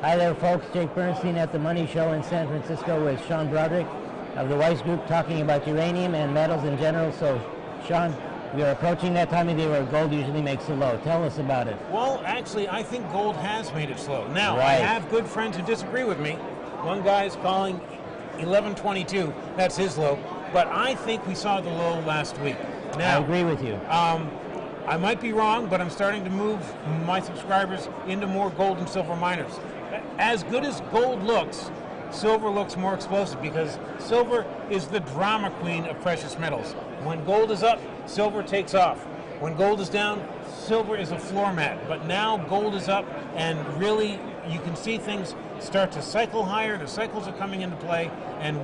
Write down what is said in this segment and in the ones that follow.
Hi there, folks. Jake Bernstein at the Money Show in San Francisco with Sean Brodrick of the Weiss Group, talking about uranium and metals in general. So, Sean, we are approaching that time of year where gold usually makes a low. Tell us about it. Well, actually, I think gold has made it slow. Now, Right. I have good friends who disagree with me. One guy's calling 1122. That's his low. But I think we saw the low last week. Now, I agree with you. I might be wrong, but I'm starting to move my subscribers into more gold and silver miners. As good as gold looks, silver looks more explosive because silver is the drama queen of precious metals. When gold is up, silver takes off. When gold is down, silver is a floor mat. But now gold is up, and really you can see things start to cycle higher. The cycles are coming into play, and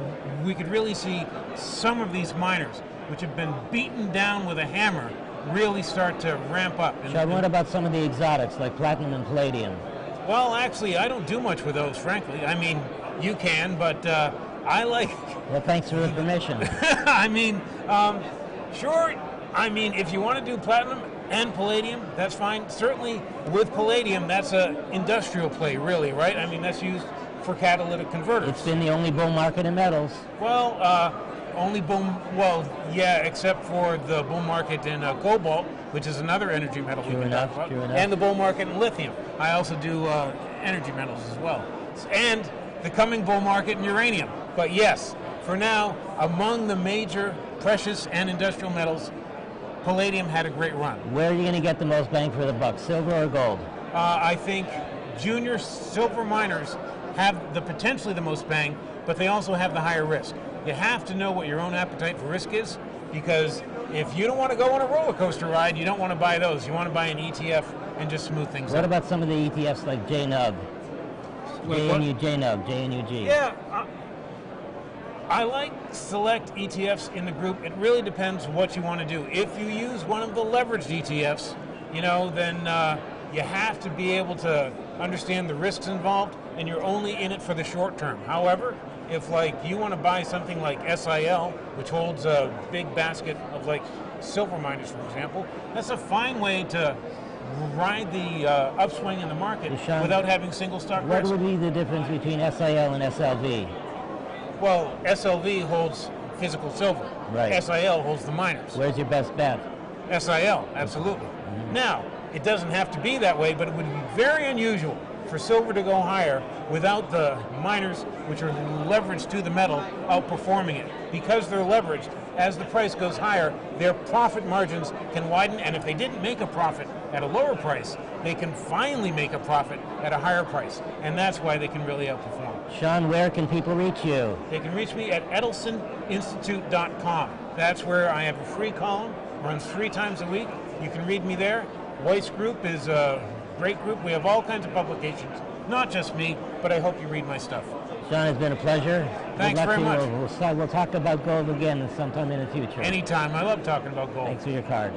we could really see some of these miners, which have been beaten down with a hammer, really start to ramp up. Sean, what about some of the exotics like platinum and palladium? Well, actually, I don't do much with those, frankly. I mean, you can, but I like... Well, thanks for the permission. I mean, sure. I mean, if you want to do platinum and palladium, that's fine. Certainly, with palladium, that's an industrial play, really, right? I mean, that's used for catalytic converters. It's been the only bull market in metals. Well, only boom, well, yeah, except for the bull market in cobalt, which is another energy metal we've been talking about, and the bull market in lithium. I also do energy metals as well. And the coming bull market in uranium. But yes, for now, among the major precious and industrial metals, palladium had a great run. Where are you going to get the most bang for the buck, silver or gold? I think junior silver miners have potentially the most bang, but they also have the higher risk. You have to know what your own appetite for risk is, because if you don't want to go on a roller coaster ride, you don't want to buy those. You want to buy an ETF and just smooth things out. What about some of the ETFs like JNUG? JNUG. Yeah, I like select ETFs in the group. It really depends what you want to do. If you use one of the leveraged ETFs, then you have to be able to understand the risks involved, and you're only in it for the short term. However, if you want to buy something like SIL, which holds a big basket of silver miners, for example, that's a fine way to ride the upswing in the market without having single stock risk. What would be the difference between SIL and SLV? Well, SLV holds physical silver. Right. SIL holds the miners. Where's your best bet? SIL, absolutely. Mm-hmm. Now, it doesn't have to be that way, but it would be very unusual for silver to go higher without the miners, which are leveraged to the metal, outperforming it. Because they're leveraged, as the price goes higher, their profit margins can widen, and if they didn't make a profit at a lower price, they can finally make a profit at a higher price, and that's why they can really outperform. Sean, where can people reach you? They can reach me at EdelsenInstitute.com. That's where I have a free column, runs 3 times a week. You can read me there. Weiss Group is a great group. We have all kinds of publications, not just me, but I hope you read my stuff. Sean, it's been a pleasure. Thanks very much. We'll talk about gold again sometime in the future. Anytime. I love talking about gold. Thanks for your card.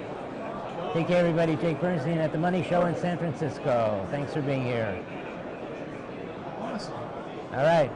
Take care, everybody. Jake Bernstein at the Money Show in San Francisco. Thanks for being here. Awesome. All right.